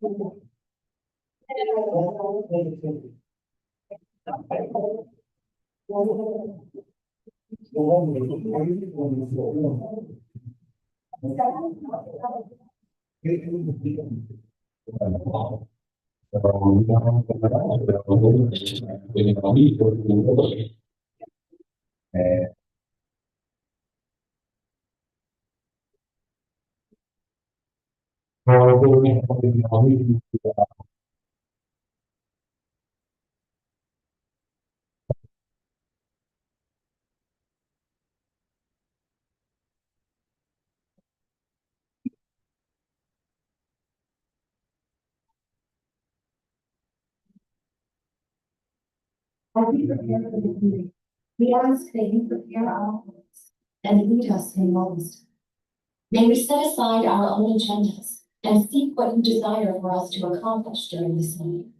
As we prepare for the meeting, we ask that you prepare our hearts and lead us in most. May we set aside our own agendas and seek what you desire for us to accomplish during this meeting.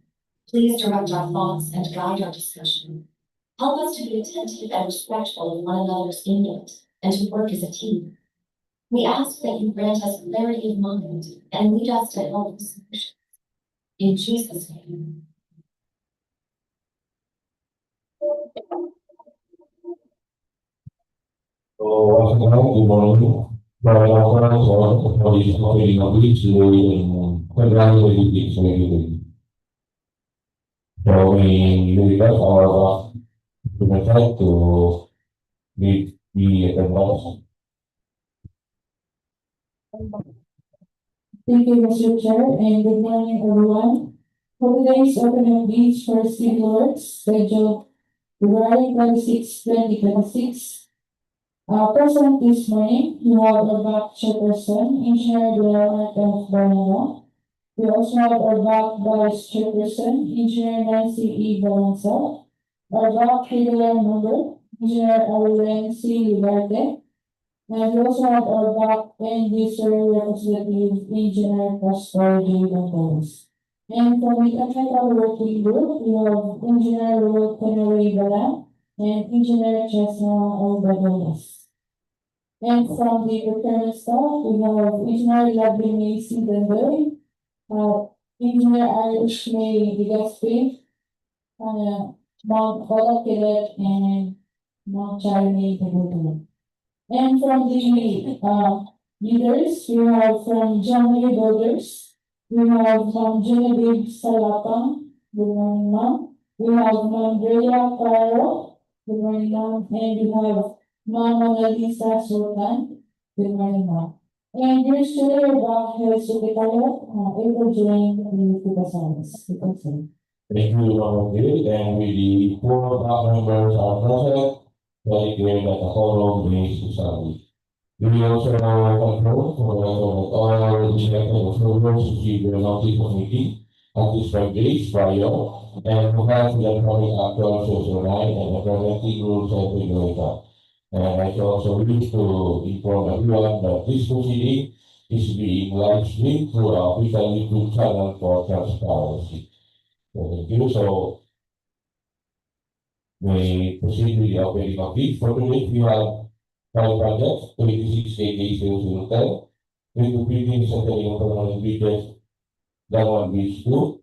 Please direct our thoughts and guide our discussion. Help us to be attentive and respectful of one another's input and to work as a team. We ask that you grant us clarity of mind and lead us to help solutions. In Jesus' name. So, good morning. Perkenalkan, saya Kepala Sekolah Negeri Sioan, Barangay City-Iligan. So, we request our students to meet the attendance. Thank you, Mr. Chair, and good morning, everyone. For today's opening speech for City Works, scheduled February 26, 2026. Present this morning, we have our back chairperson, Engineer Leonard F. Barangay. We also have our back vice chairperson, Engineer Nancy E. Valenza. Our back regular member, Engineer Aurelien C. Libarte. And we also have our back end user representative, Engineer Pastor J. Gonzalez. And from the technical working group, we have Engineer Will Canary Balan and Engineer Chesna Albadones. And from the procurement staff, we have Engineer Labin Macy Dendoy, Engineer Irish May Digaspe, Mount Ola Kilet, and Mount Charlie Devoto. And from the leaders, we have from Jamaica Builders, we have from Genevieve Salapang, good morning, ma'am. We have Mandrea Caro, good morning, ma'am. And we have Mama Lisa Sultan, good morning, ma'am. And here's today about health secretariat, April Jane, and Kubasanis. Thank you, Mr. Gil, and with the four members are present, very clear that the whole is established. We also control for all elected officials to see the notice of meeting at this 5 days prior and to have electronic actual social line and implementing rules and regulations. And I also wish to inform everyone that this proceeding is being live streamed through our official YouTube channel for transparency. Thank you. So we proceed with the opening of this. For today, we have 5 projects, 26 KK 010, 22 centering of permanent bridges, Dangoan Bridge 2,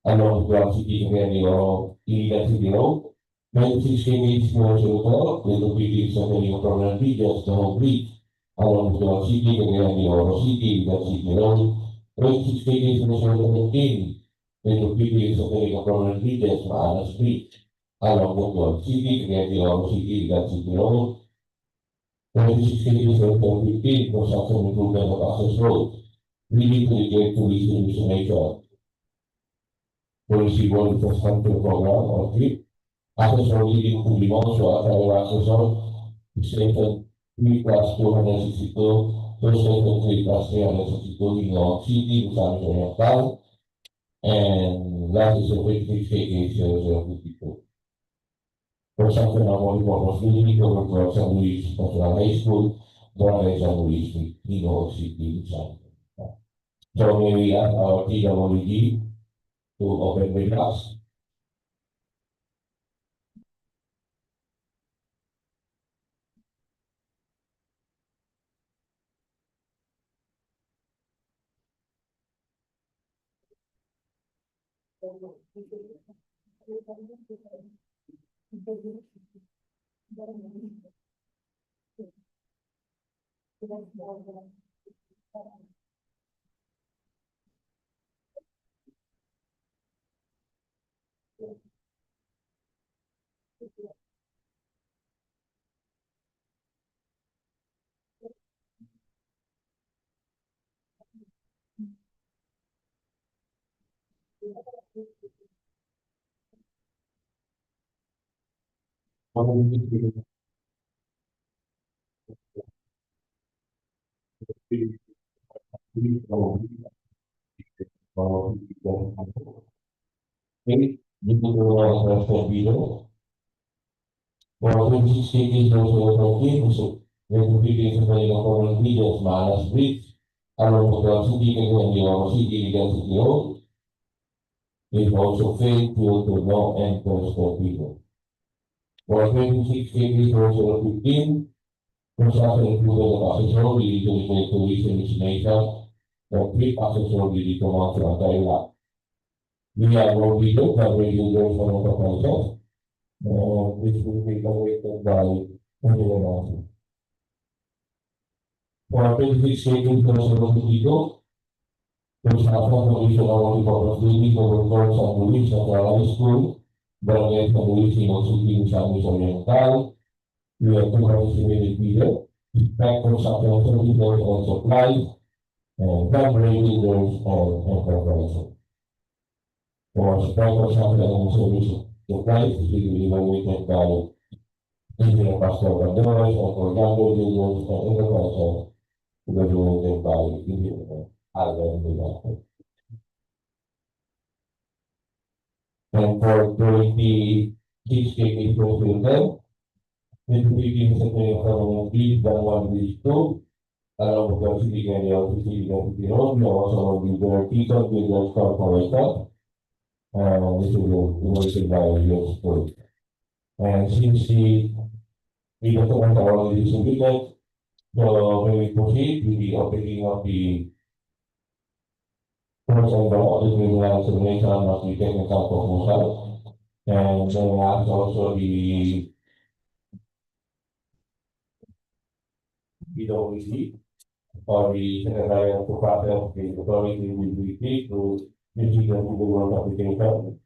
along the City-Iligan or Iligan City Road, 96 KK 012, 22 centering of permanent bridges, Gahub Bridge, along the City-Cagayan or City-Iligan City Road, 26 KK 017, 22 centering of permanent bridges, Maanas Bridge, along Butuan, City-Cagayan or City-Iligan City Road, 26 KK 015, construction improvement of access road, leading to the gate to distribution policy road infrastructure program or TRIP, access road leading to Limon, so access road, station 3 plus 262, station 3 plus 362, Gingoog City, Misamis Oriental, and last is 26 KK 0052. Construction of multi-purpose building to overflow San Luis National High School, Barangay San Luis, Gingoog City, Misamis. So may we ask our DPWH to open with us. Okay, dito ko na sa video. For 26 cities, those who are working, so retrofitting sa kanilang common videos, Maanas Bridge, along with the City-Cagayan, City-Iligan, City-Hall, is also failed due to no entrance for people. For 26 cities, those who are 15, construction included of access road leading to the tuition destination, or three access road leading to Mount Antaila. We have more video covering users from the process. Which will be awaited by everyone. For 26 stations, personal video, construction completion of the opportunity for reforms and release of the high school, Barangay and release in City Misamis Oriental. We have two participated video, back construction services and supplies, and collaborating those and enterprise. For supply construction and service supplies, it will be evaluated by engineer Pastor Dangoan and for Gahub and enterprise evaluated by engineer Alvin. And for 26 KK filter, it will be given a permanent lead than one lead two, along with the City-Cagayan, City-Iligan, we also will be there, people with the corporation, and this will be evaluated by your school. And since we don't want to already distributed, so when we proceed with the opening of the first and the auditing explanation of the technical proposal, and then also the PWC or the secretary of the process, the authority will be free to issue the work application.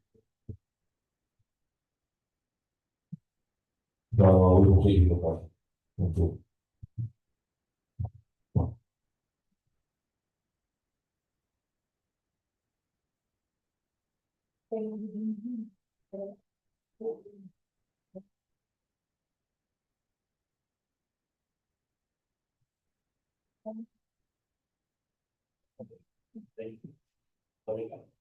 So we proceed with the process. Thank you. Thank you.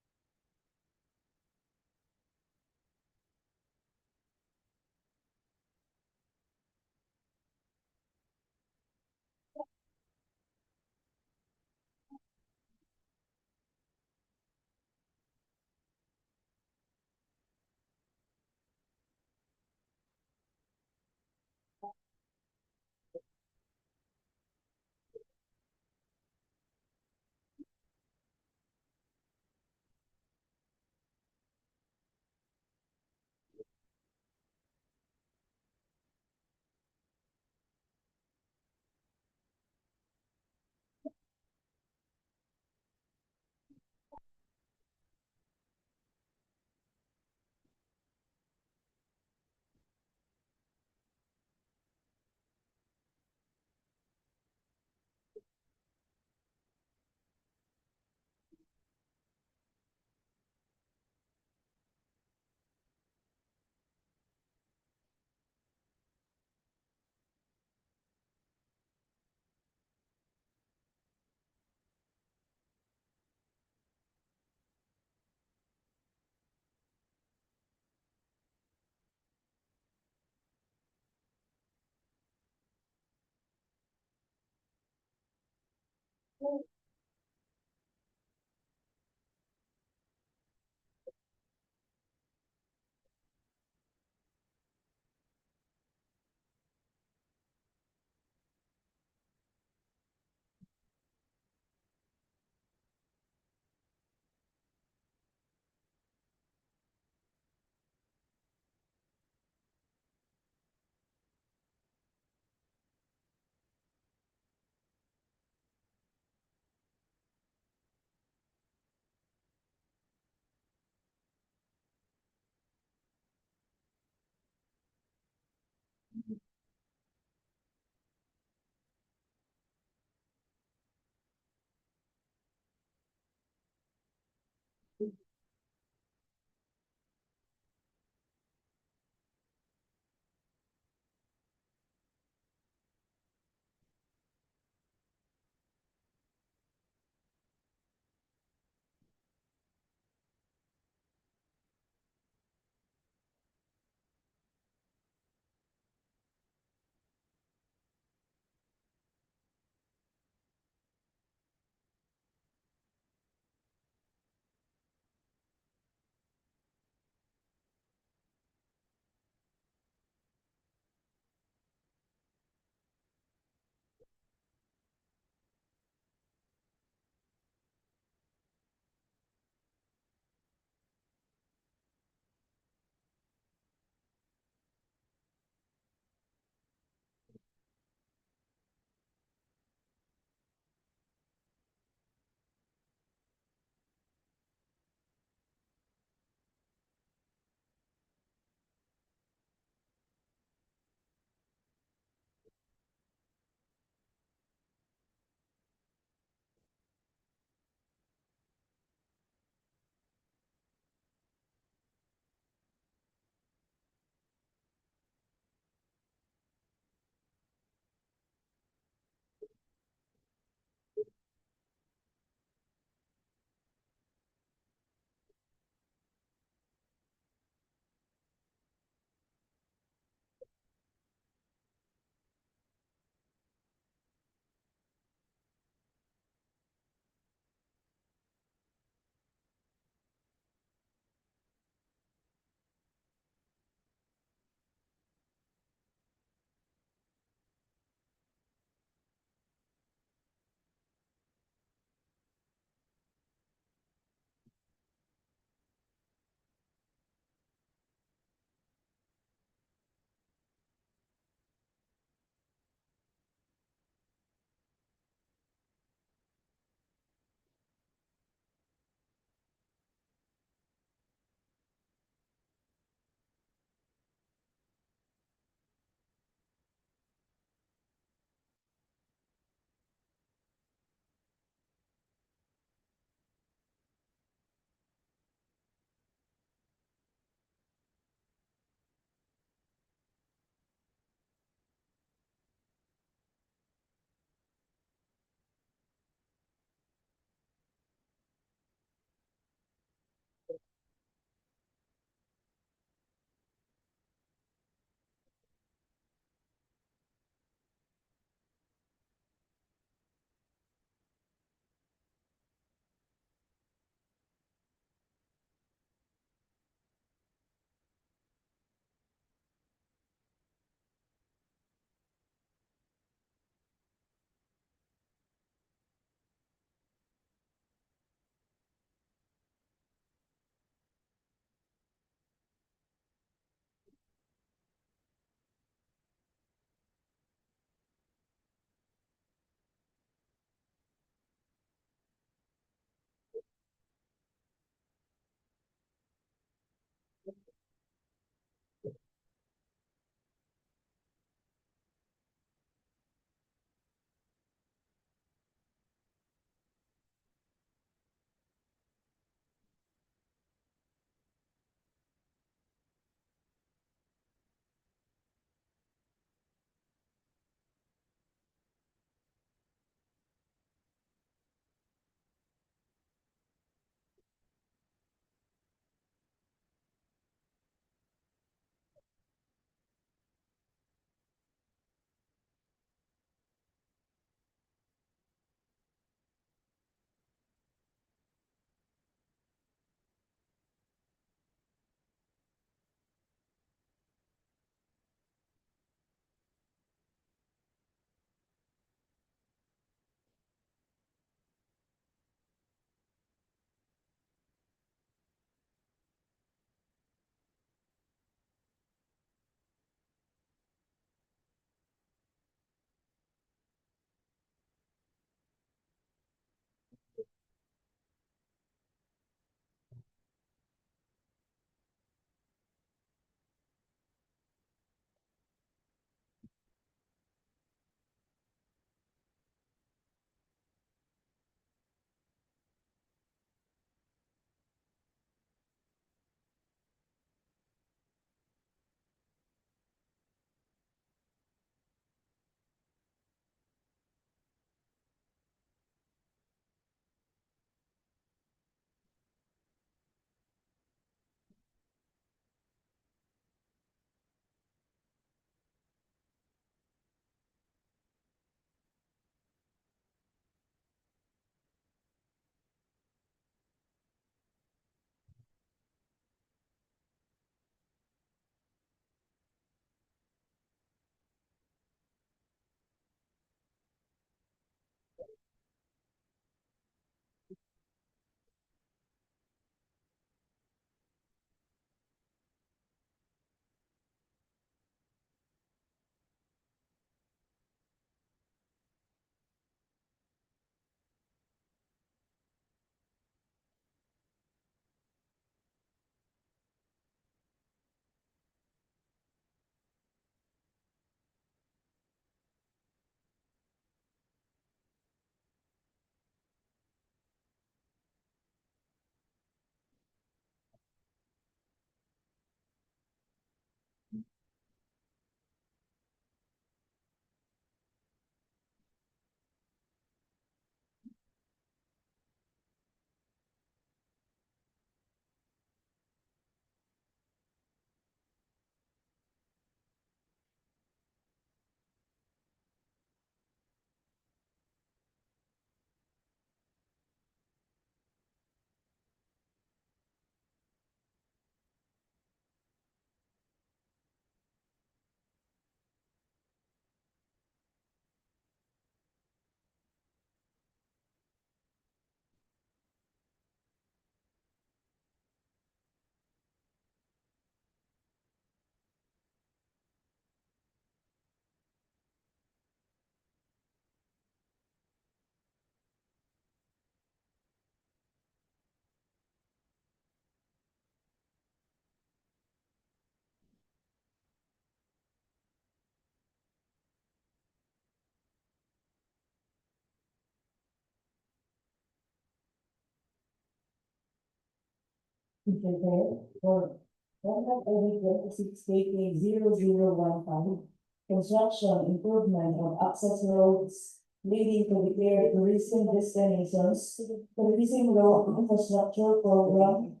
Mr. Chair, for contract ID 26 KK 0015, construction improvement of access roads leading to declared tourism destinations, tourism road infrastructure program,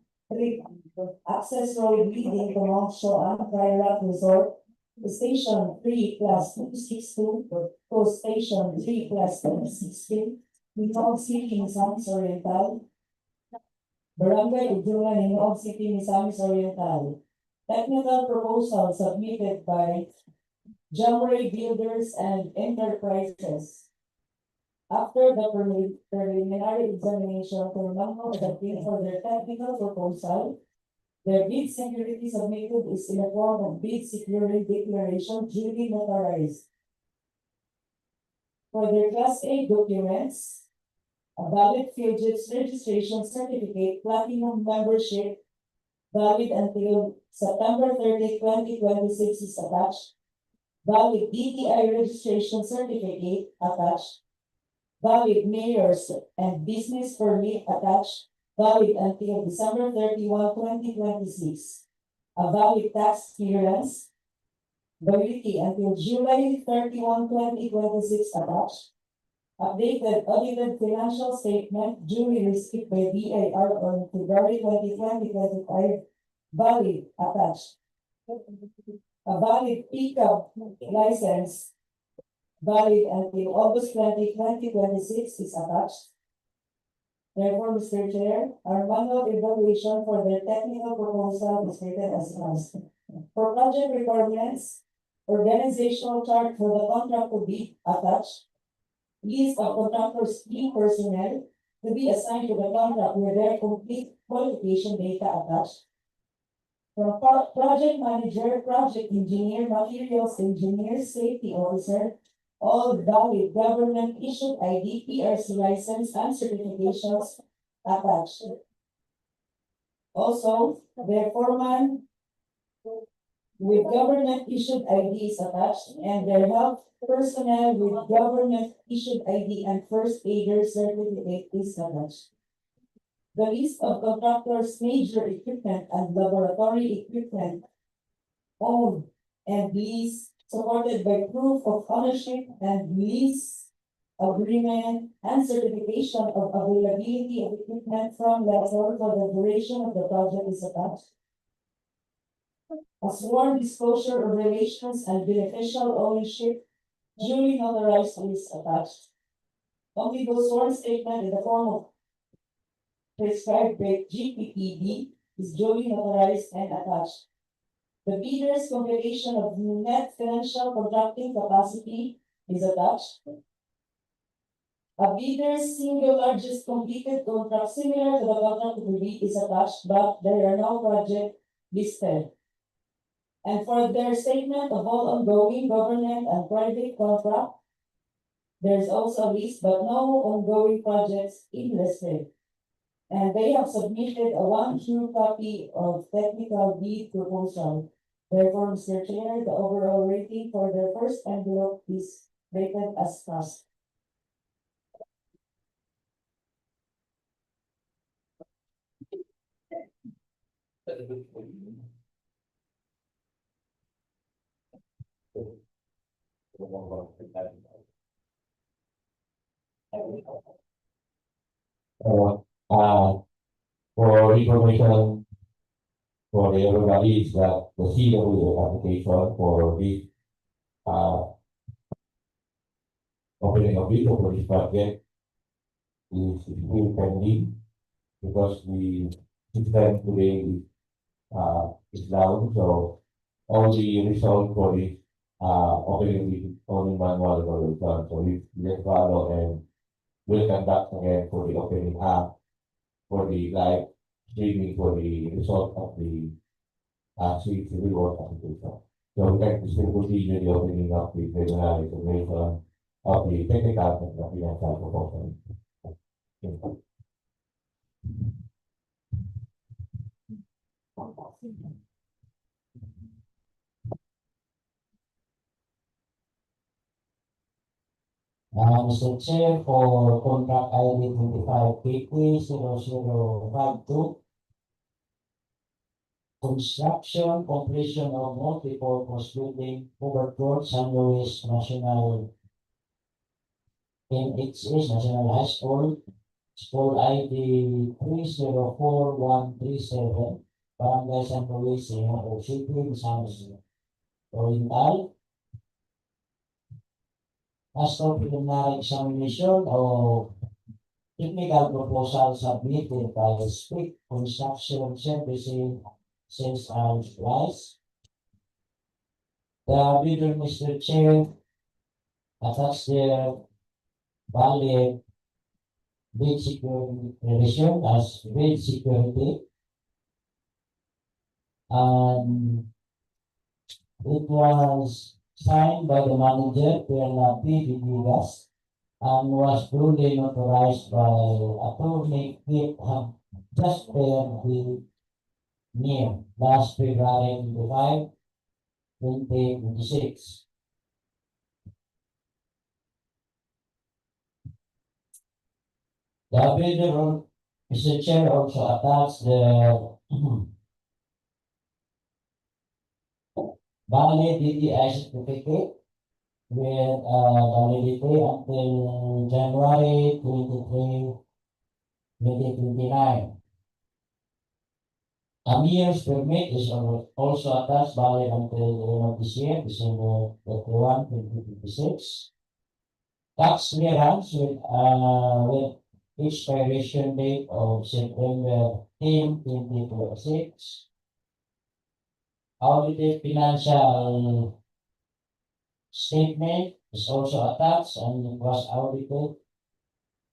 access road leading to Mount Sioan Private Resort, Station 3+262, Coast Station 3+260, Gingoog City, Misamis Oriental, Barangay Butuan, City, Misamis Oriental. Technical proposal submitted by Jamray Builders and Enterprises. After the preliminary examination, Tornado adopted for their technical proposal. Their bid security submitted is in the form of bid security declaration duly notarized. For their Class A documents, a valid Fugitives registration certificate, platinum membership, valid until September 30, 2026 is attached. Valid DTI registration certificate attached. Valid mayor's and business permit attached. Valid until December 31, 2026. A valid tax clearance. Validity until July 31, 2026 attached. Updated audited financial statement duly received by DIR on February 20, 2025. Valid attached. A valid pickup license valid until August 20, 2026 is attached. Therefore, Mr. Chair, our manual evaluation for their technical proposal is stated as follows. For project requirements, organizational chart for the contract to be attached. List of contractors' key personnel to be assigned to the contract with their complete qualification data attached. From project manager, project engineer, materials engineer, safety officer, all valid government issued ID, PRC license and certifications attached. Also, their foreman with government issued ID is attached, and their health personnel with government issued ID and first aider certificate is attached. The list of contractors' major equipment and laboratory equipment owned and leased, supported by proof of ownership and lease agreement and certification of availability of equipment from lessor for the duration of the project is attached. A sworn disclosure of relations and beneficial ownership duly notarized is attached. Only the sworn statement in the form of prescribed by GPPD is duly notarized and attached. The bidder's computation of net financial contracting capacity is attached. A bidder's single largest completed contract similar to the contract to be is attached, but there are no project listed. And for their statement of all ongoing government and private contract, there is also a list but no ongoing projects listed. And they have submitted a 1-2 copy of technical bid proposal. Therefore, Mr. Chair, the overall rating for their first envelope is rated as passed. For information for everybody is that the CWO application for the opening of bid for this project is still pending because the system today is down, so all the result for this opening bid only manual will done. So we just follow and we'll conduct again for the opening up for the live streaming for the result of the civil work application. So we can still continue the opening of the preliminary information of the technical and the financial proposal. Mr. Chair, for contract ID 25 PP 0052, construction, completion of multi-purpose building, overcourt, San Luis National NHS National High School, School ID 304137, Barangay San Luis, Gingoog City, Misamis Oriental. As for preliminary examination of technical proposal submitted by the Speak Construction Services Sales and Supplies. The bidder, Mr. Chair, attached their valid bid security revision as bid security. And it was signed by the manager, DPWH, and was duly notarized by Attorney Kit just the near last February 25, 2026. The bidder, Mr. Chair, also attached the valid DTI certificate with validity until January 23, 2029. A year's permit is also attached, valid until the end of this year, December 31, 2026. Tax clearance with expiration date of September 10, 2026. Audited financial statement is also attached and it was audited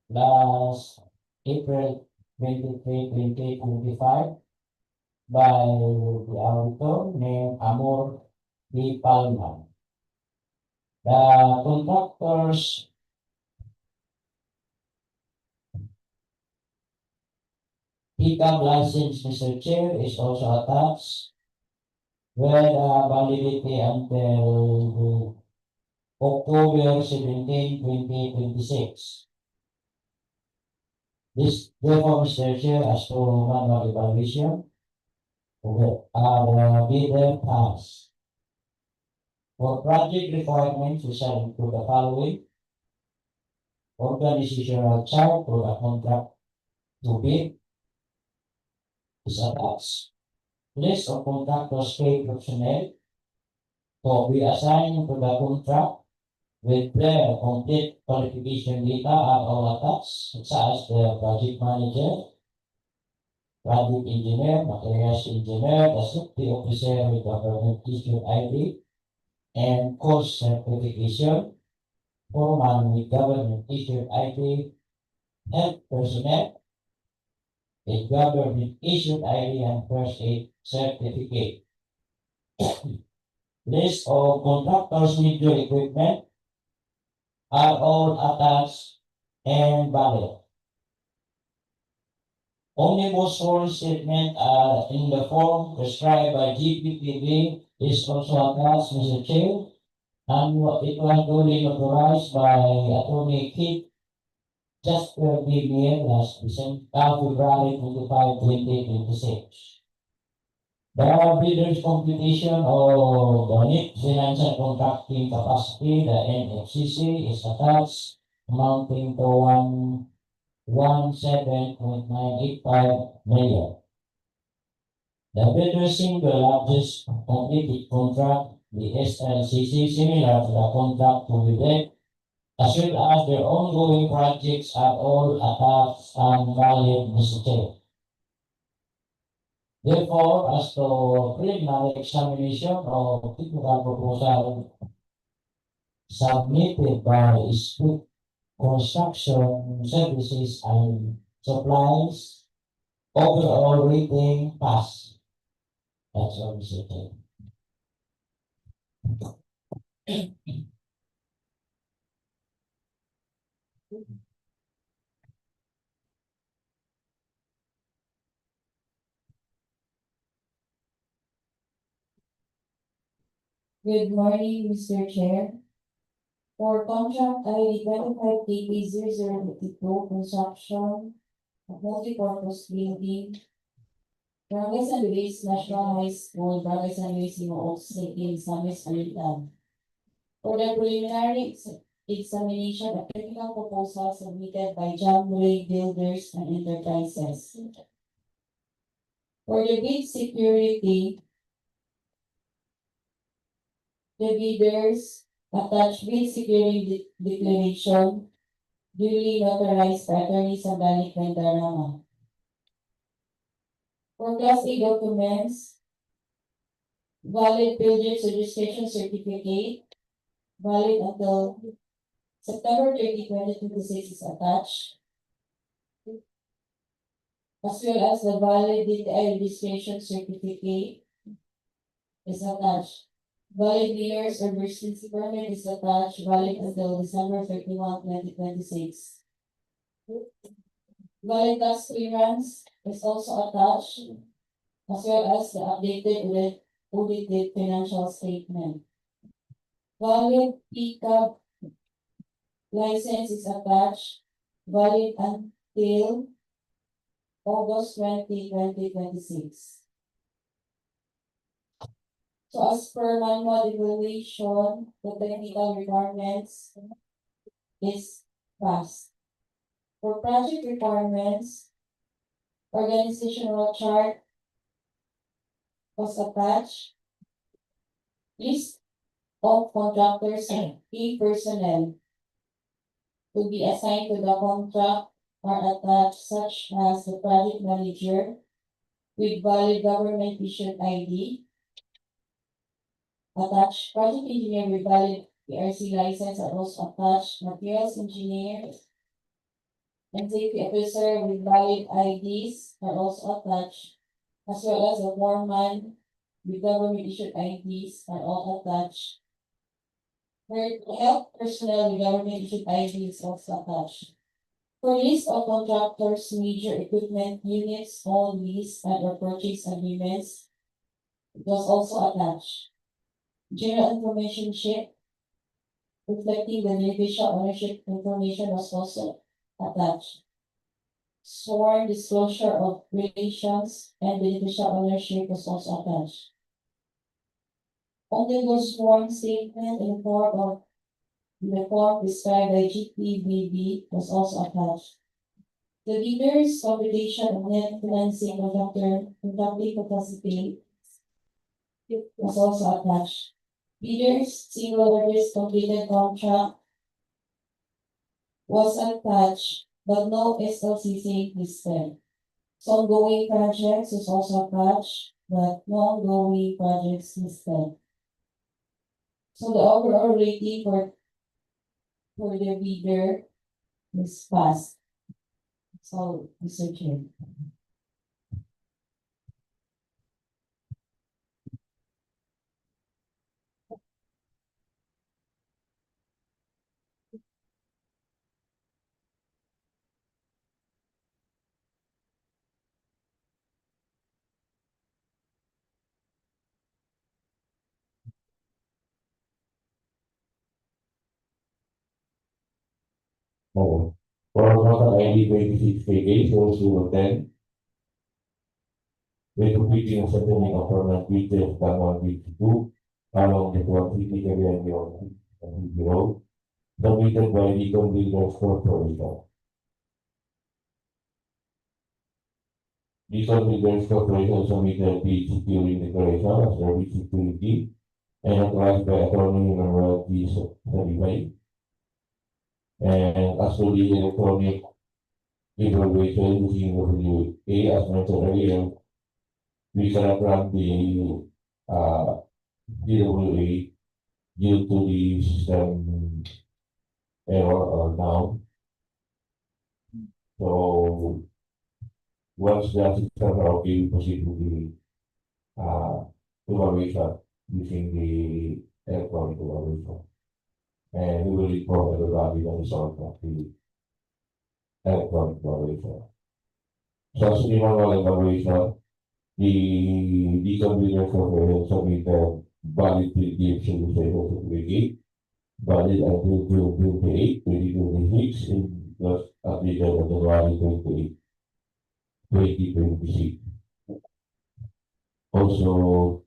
last April 23, 2025 by the auditor named Amor D. Palma. The contractor's pickup license, Mr. Chair, is also attached with validity until October 17, 2026. This, therefore, Mr. Chair, as to manual evaluation, the bidder pass. For project requirements, we shall include the following: organizational chart for a contract to bid is attached. List of contractors paid personnel to be assigned to the contract with their complete qualification data are all attached, such as the project manager, project engineer, materials engineer, the safety officer with government issued ID, and course certification, foreman with government issued ID, health personnel with government issued ID and first aid certificate. List of contractors with your equipment are all attached and valid. Omnibus sworn statement in the form prescribed by GPTV is also attached, Mr. Chair, and it was duly authorized by Attorney Kit just per BBM last February 25, 2026. The bidder's computation of the net financial contracting capacity, the NFCC, is attached, amounting to 117.985 million. The bidder's single largest completed contract, the SLCC, similar to the contract to be bid, as well as their ongoing projects, are all attached and valid, Mr. Chair. Therefore, as to preliminary examination of technical proposal submitted by Speak Construction Services and Supplies, overall rating pass. That's all, Mr. Chair. Good morning, Mr. Chair. For contract ID 25 KP 0052 construction of multipurpose building Barangay San Luis National High School, Barangay San Luis, City Misamis Oriental. For the preliminary examination of technical proposals submitted by Jamway Builders and Enterprises. For the bid security, the bidders attach bid security declaration duly notarized by Attorney Sandali Vendarama. For Class A documents, valid builder's registration certificate, valid until September 30, 2026 is attached, as well as the valid DTI registration certificate is attached. Valid mayor's or emergency permit is attached, valid until December 31, 2026. Valid tax clearance is also attached, as well as the updated audited financial statement. Valid PCAB license is attached, valid until August 20, 2026. So as per manual evaluation, the technical requirements is passed. For project requirements, organizational chart was attached. List of contractors and key personnel to be assigned to the contract are attached, such as the project manager with valid government issued ID. Attached, project engineer with valid PRC license are also attached. Materials engineer and safety officer with valid IDs are also attached, as well as the foreman with government issued IDs are all attached. Health personnel with government issued IDs also attached. For list of contractors, major equipment units, all lease and or purchase agreements, it was also attached. General information sheet reflecting the beneficial ownership information was also attached. Sworn disclosure of relations and beneficial ownership was also attached. Only the sworn statement in form of the form described by GPBB was also attached. The bidder's computation of net financing conducting capacity was also attached. Bidder's single largest completed contract was attached, but no SLCC listed. So ongoing projects is also attached, but no ongoing projects listed. So the overall rating for the bidder is passed. So, Mr. Chair. For total ID 26 KK, 010, retrofitting and settling of permanent features Dangoan 52 along the City-Cagayan Road, submitted by the Builders Corporation. The Builders Corporation submitted the securing declaration as service security and authorized by Attorney General P. And as for the electronic evaluation using DPWH, as mentioned earlier, we cannot run the DPWH due to the system error or down. So once the system are okay, we proceed with the evaluation using the electronic evaluation. And we will inform everybody the result of the electronic evaluation. So as the manual evaluation, the DPWH Corporation submitted valid PDFC certificate, valid until June 28, 2026, and was updated on January 28, 2026. Also,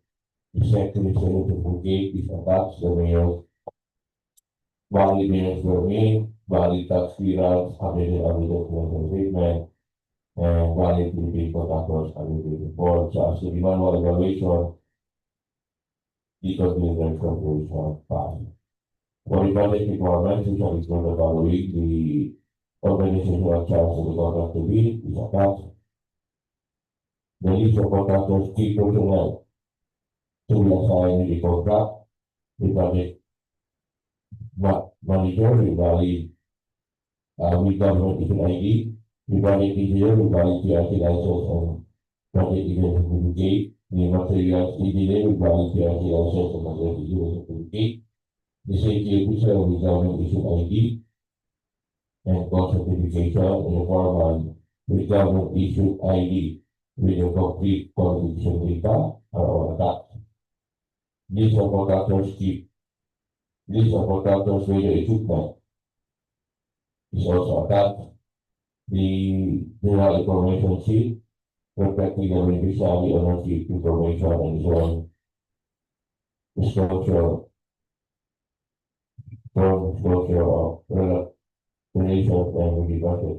the secretary to gate is attached the mayor's valid minutes were made, valid tax clearance, updated financial statement, and valid prepaid contractors updated report. So as to the manual evaluation, the continuous corporation passed. For the project requirements, which are included the following, the organizational charge of the contract to be is attached. The list of contractors, key personnel to be assigned in the contract, the project manager will valid with government issued ID, the project engineer will valid PRC license and project event certificate, the materials engineer will valid PRC license and project event certificate, the safety officer with government issued ID and cost certification, and the foreman with government issued ID with a complete qualification data are all attached. These are contractors keep. These are contractors radio equipment is also attached. The general information sheet reflecting the beneficiary ownership information and so on. Disclosure of relations and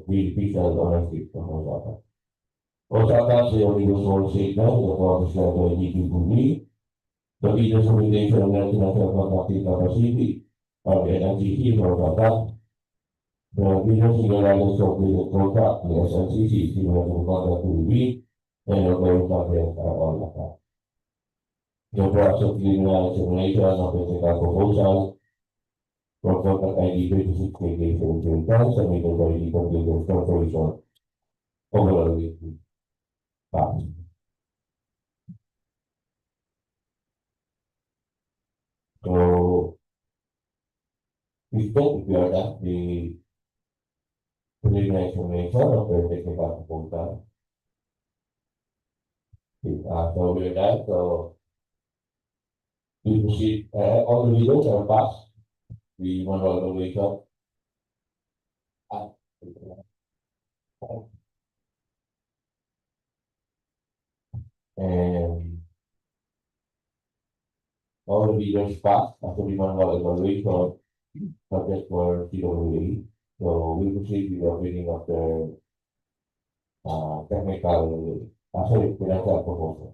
beneficial ownership of Osaka. Osaka, the original statement, the form is like DPWH, the leaders of relation and national contracting capacity of the NCC for Osaka. The leaders in the language of the contract, the SNCC, similar to contract to be, and the going contract are all attached. The process of criminal examination of the technical proposal for contract ID 26 vacation times submitted by the Computer Corporation overall passed. So, we think we are at the preliminary examination of the technical proposal. So we're done. So we proceed. All the videos are passed. The manual evaluation. And all the videos passed after the manual evaluation subject for DWA. So we proceed with the reading of the technical, financial proposal.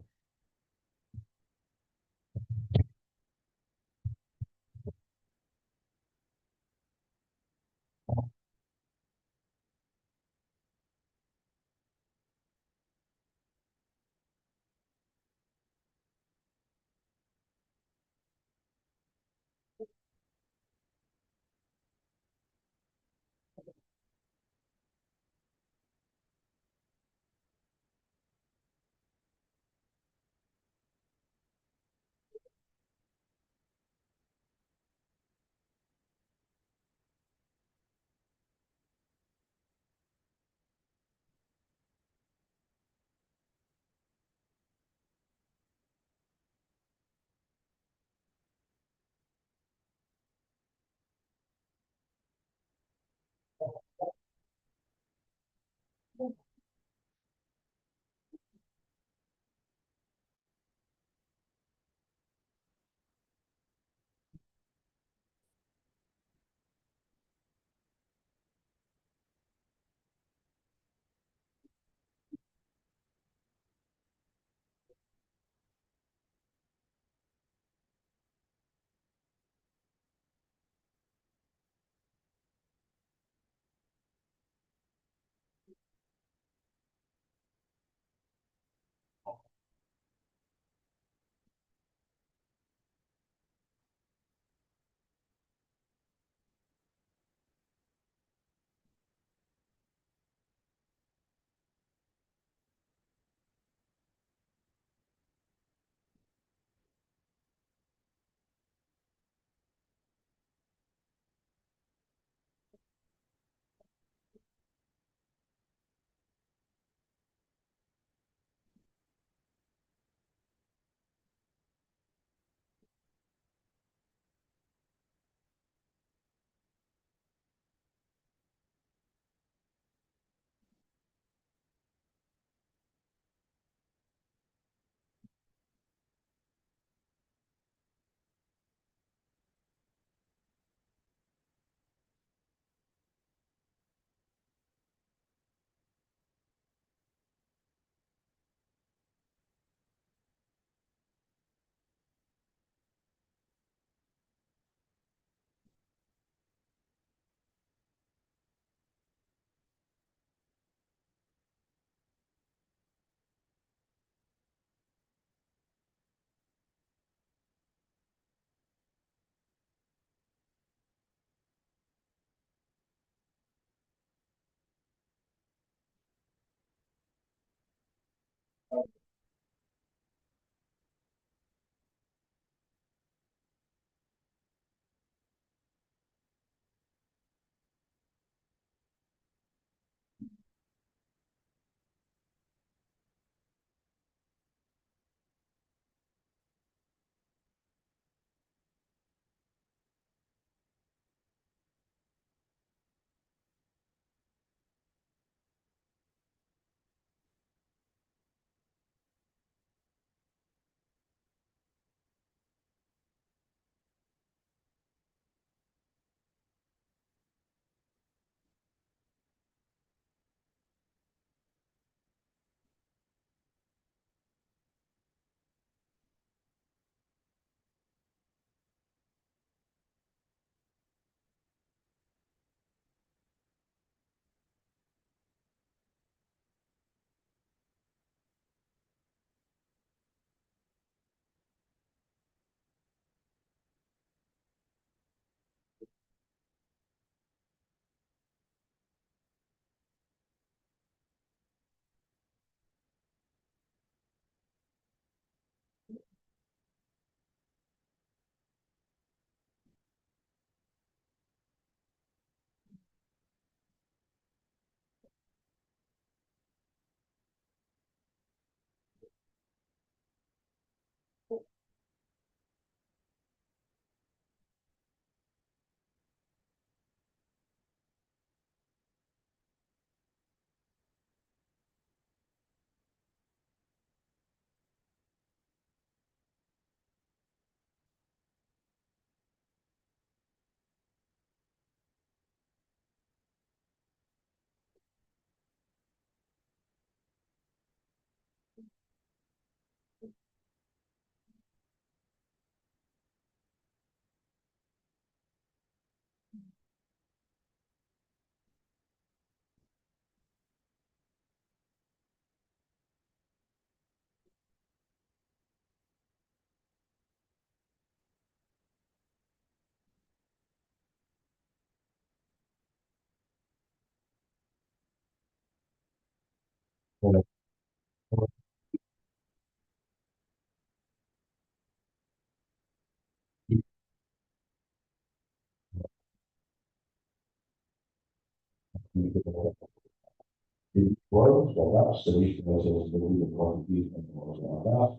Before, so that's the reason I said the real quantity and also that.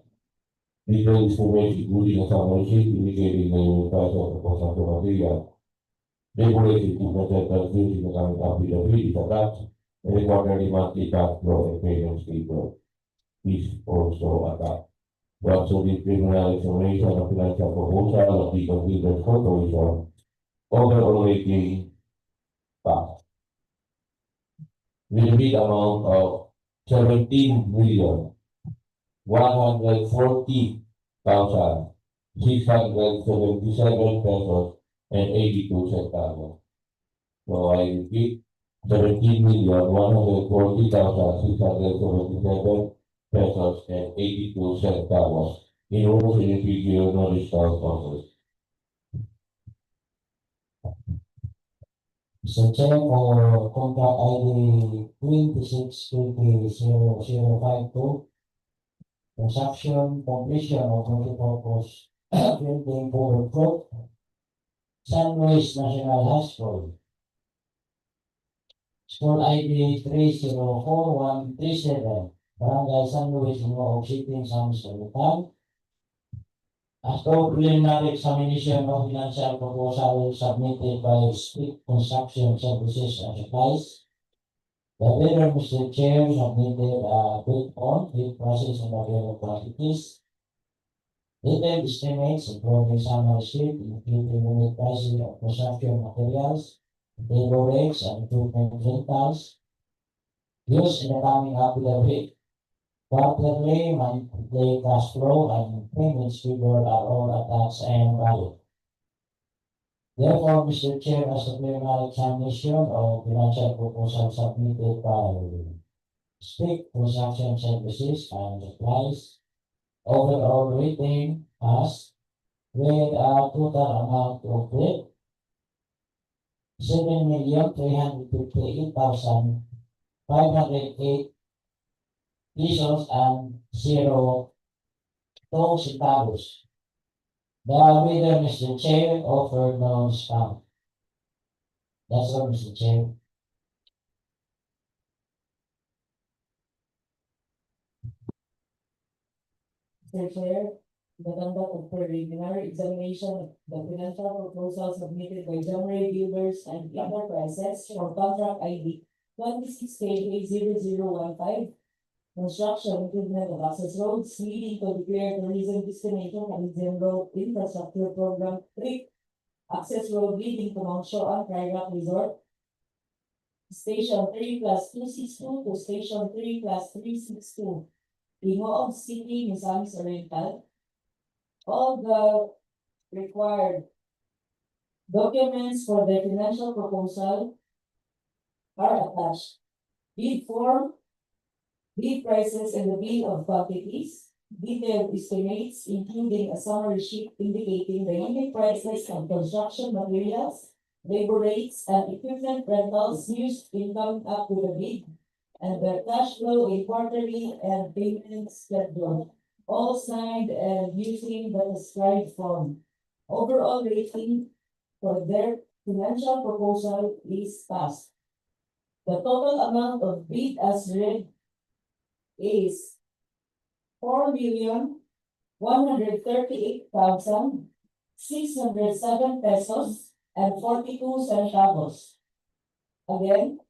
Legal information, including information indicating the price of the consumption material. Regulated to present as using the current affidavit is attached, and the quarterly monthly cash flow and payment schedule is also attached. We also need criminal information of financial proposal of the Builders Corporation, overall rating pass. With a bid amount of 17,140,677 pesos and 82 centavos. So I repeat, 17,140,677 pesos and 82 centavos. In order to figure no discount offers. Mr. Chair, for contract ID 26-20-0052, construction completion of multipurpose building overflow, San Luis National High School. School ID 304137, Barangay San Luis, Gingoog City, Misamis Oriental. After preliminary examination of financial proposal submitted by Street Construction Services and Supplies, the bidder, Mr. Chair, submitted a bid on bid process and available quantities, detailed estimates including summary sheet, including unit prices of construction materials, labor rates, and equipment rentals used in the coming affidavit. Quarterly, monthly cash flow, and payment schedule are all attached and valid. Therefore, Mr. Chair, as a preliminary examination of financial proposal submitted by Street Construction Services and Supplies, overall rating as with a total amount of bid 7,358,508 pesos and 02 centavos. The bidder, Mr. Chair, offered no discount. That's all, Mr. Chair. Mr. Chair, the conduct of preliminary examination of the financial proposal submitted by January Builders and Enterprises for contract ID 26K0015, construction improvement of access roads leading to declared tourism destination and Road Infrastructure Program 3, access road leading to Mount Sioan Private Resort, Station 3+262 to Station 3+362, Gingoog City, Misamis Oriental. All the required documents for the financial proposal are attached. Bid form, bid prices, and the bill of quantities, detailed estimates, including a summary sheet indicating the unit prices of construction materials, labor rates, and equipment rentals used in coming up with the bid, and the cash flow in quarterly and payment schedule, all signed and using the prescribed form. Overall rating for their financial proposal is passed. The total amount of bid as read is 4,138,607 pesos and 42 centavos. Again,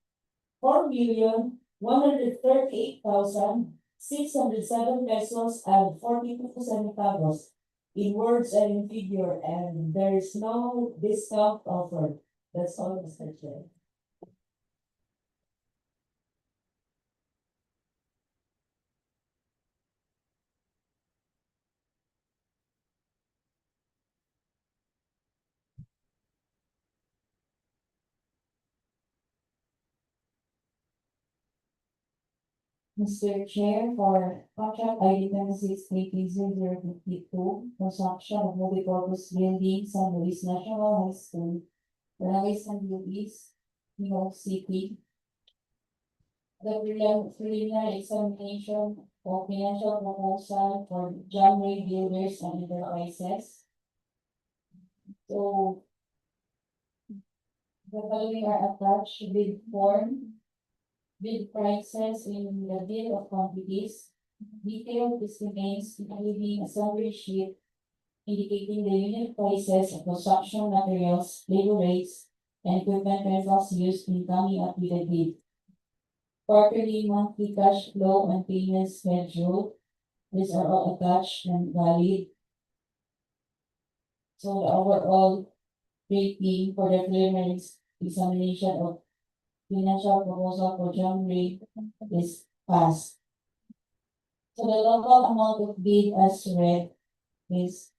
4,138,607 pesos and 42 centavos in words and in figure, and there is no discount offered. That's all, Mr. Chair. Mr. Chair, for contract ID 26-80-052, construction of multipurpose building, San Luis National High School, Barangay San Luis, Gingoog City. the preliminary examination of financial proposal for genre builders and enterprises. So, the following are attached: bid form, bid prices in the bill of quantities, detailed estimates, including a summary sheet indicating the unit prices of construction materials, labor rates, and equipment rentals used in coming up with a bid. Quarterly, monthly cash flow and payment schedule. These are all attached and valid. So the overall rating for the preliminary examination of financial proposal for January is passed. So the total amount of bid as read is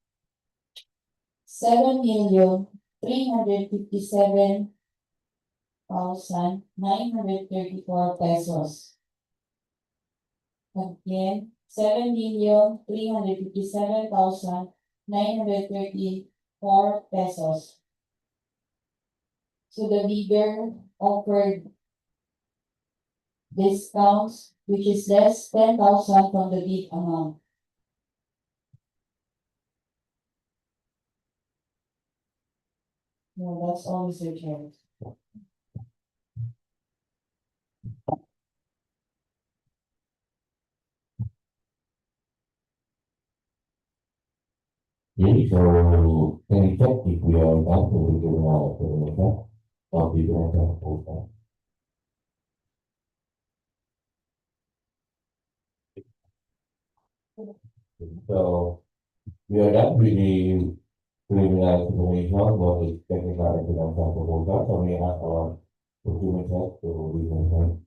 7,357,934 pesos. Again, 7,357,934 pesos. So the bidder offered discounts, which is less 10,000 from the bid amount. No, that's all, Mr. Chair. Okay, so can you check if we are done with the of the proposal? So we are done with the preliminary information about the technical and financial proposal, so we have our procurement head to review.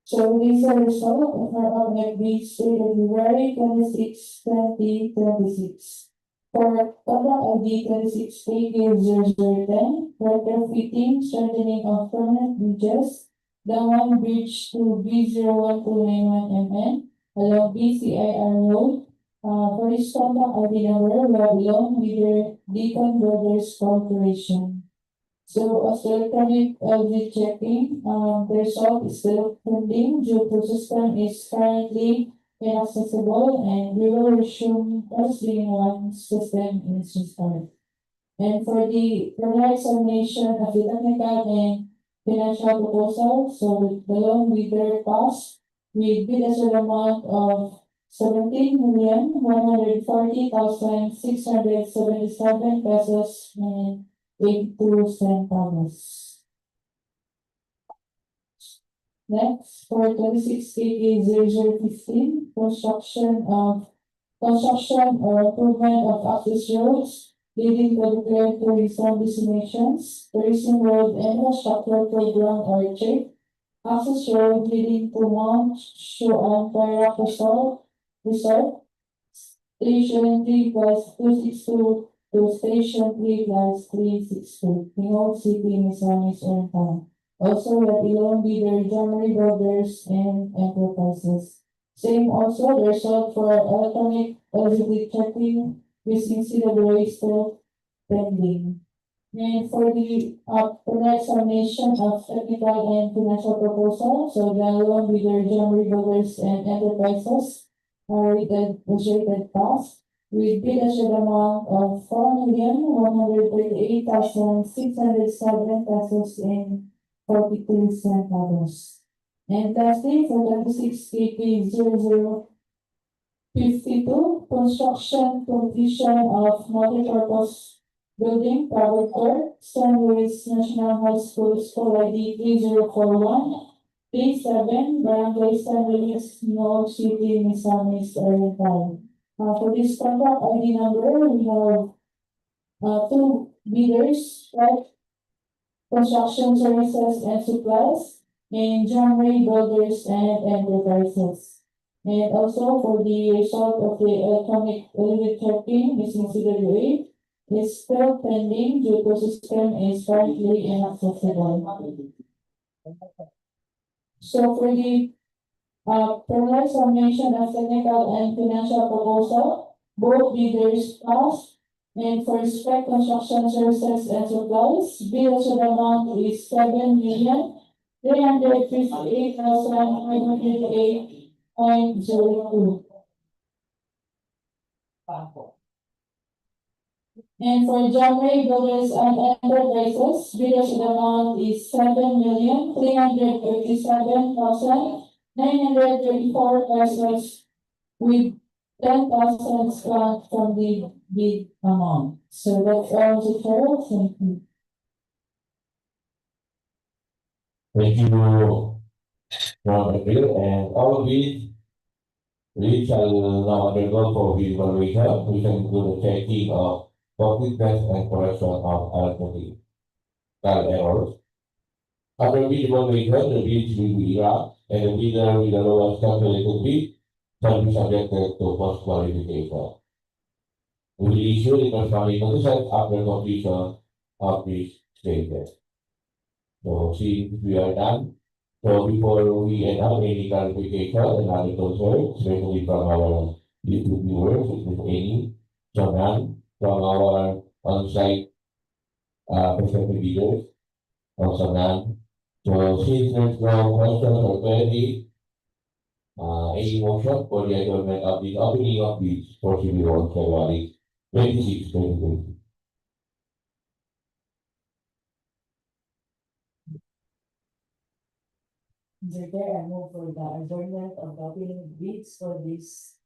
So these are the result of our audit dates dated February 26, 2026. For total ID 26 KK0010, retrofitting, strengthening of permanent bridges, Dangoan Bridge to B012991 along BCIR Road. For this total ID number, we have along with the Deacon Brothers Corporation. So as electronic exit checking, the result is still pending due to system is currently inaccessible, and we will resume testing once system is restored. And for the preliminary examination of the technical and financial proposal, so the loan bidder passed with bid as an amount of 17,140,677 pesos and 82 centavos. Next, for 26 KK0015, construction or improvement of access roads leading to declared tourism destinations, tourism road infrastructure program or CHIP, access road leading to Mount Sioan Resort, Station 3+262 to Station 3+362, Gingoog City, Misamis Oriental. Also, we have loan bidder January Brothers and Enterprises. Same also, the result for electronic eligibility checking using CWA still pending. And for the examination of technical and financial proposal, so the loan bidder January Brothers and Enterprises are rated pass with bid assured amount of 4,138,607 pesos and 42 centavos. And lastly, for 26 KK0052, construction completion of multi-purpose building, private court, San Luis National High School, School ID 3041, P7, Barangay San Luis, Gingoog City, Misamis Oriental. For this contract ID number, we have two bidders, right? Construction services and supplies, in January Builders and Enterprises. And also for the result of the electronic audit checking, missing CWA is still pending due to system is currently inaccessible. So for the provide submission of technical and financial proposal, both bidders passed. And for spec construction services and supplies, bill to the amount is 7,358,508.02. And for January builders and enterprises, bill to the amount is 7,357,934 pesos with 10,000 grant from the bid amount. So that's all to share. Thank you. Thank you, Ma'am April, and all of these shall now undergo for the evaluation, which will include the checking of completeness and correction of arithmetic errors. After bid evaluation, the bids will be ranked, and the bidder with the lowest calculated bid shall be subjected to post qualification. We will issue the corresponding notices after completion of this stages. So, since we are done, so before we end up any clarification and other concerns, especially from our YouTube viewers, if there's any, so none from our on-site prospective leaders, also none. So, since there's no questions or query, any motion for the adjournment of the opening of bids for City Hall February 26, 2020. Mr. Chair, I move for the adjournment of the opening bids for this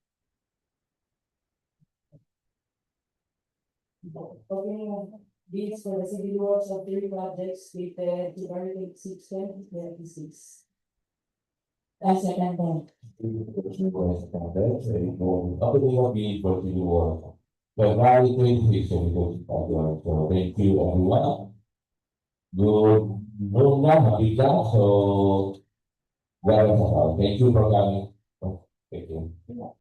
opening of bids for the civil works of 3 projects dated February 26, 2026. I second that. Opening of bids for City Hall February 26, 2025. So, thank you everyone. Good noon na, happy ka. So, thank you for coming. Thank you.